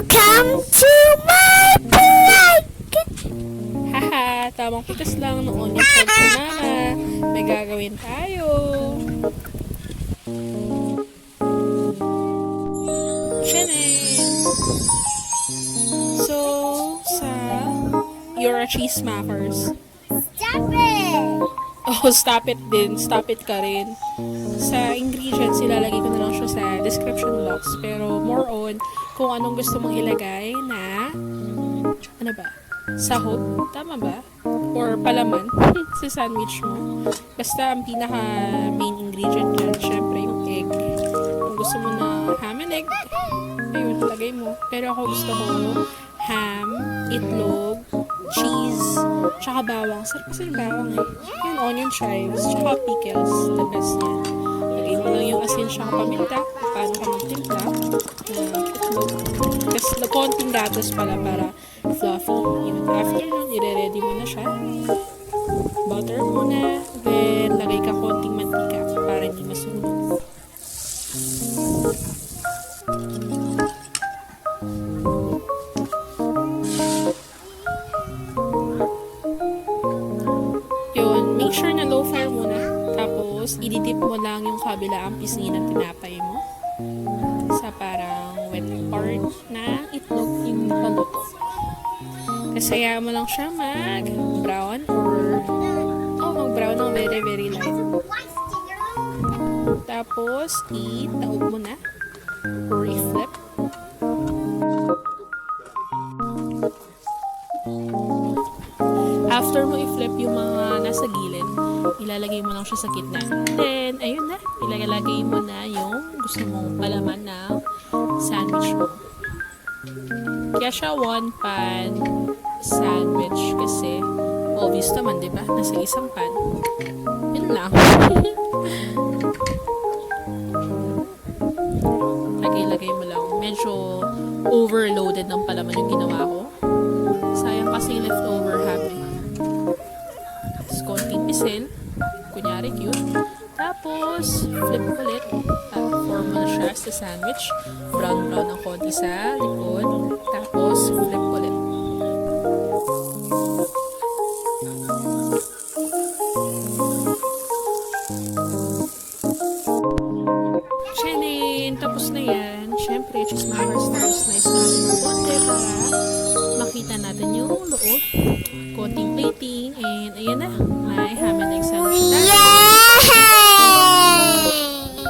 Welcome to my vlog! Haha, tamang pitas lang ng onion sauce ko, mama. May gagawin tayo. Chanin! So, you're a cheese smackers. Stop it! Oh, stop it din. Stop it ka rin. Sa ingredients, ilalagay ko na lang siya sa description box. Pero more on, kung anong gusto mong ilagay na, ano ba? Sahog? Tama ba? Or palaman sa sandwich mo. Basta ang pinaka main ingredient dyan, syempre yung egg. Kung gusto mo na ham and egg, ayun, lagay mo. Pero ako gusto ko ham, itlog, cheese, tsaka bawang. Sarap kasi yung bawang eh. Yung onion chives, tsaka pickles. The best yan. Lagay mo lang yung asin tsaka paminta. Paano ka magtimpla? Itlog. Tapos konting gatas pala para fluffy. Yun. After nun, i-ready mo na siya. Butter muna. Then, lagay ka konting mantika para hindi masunog. Make sure na low fire muna. Tapos, ididip mo lang yung kabilaang pisngi ng tinapay mo sa parang wet part na itlog yung paluto. Tapos, hayaan mo lang siya mag-brown or mag-brown ng very, very light. Tapos, itaob mo na or i-flip. After mo i-flip yung mga nasa gilid, ilalagay mo lang siya sa gitna. Then, ayun na. Ilalagay mo na yung gusto mong palaman na sandwich mo. Kaya siya one pan sandwich kasi obvious naman, di ba? Nasa isang pan. Yun lang. Lagay mo lang. Medyo overloaded ng palaman yung ginawa ko. Sayang kasi yung leftover ham eh. Konting pisil, kunyari cute. Tapos, flip ulit. Form mo na siya sa sandwich. Brown ng konti sa likod. Tapos, flip ulit. Chanin! Tapos na yan. Siyempre, cheese makers na slice natin ng konti para makita natin yung loob. Konting plating. And, ayan na. May ham and egg sandwich tayo.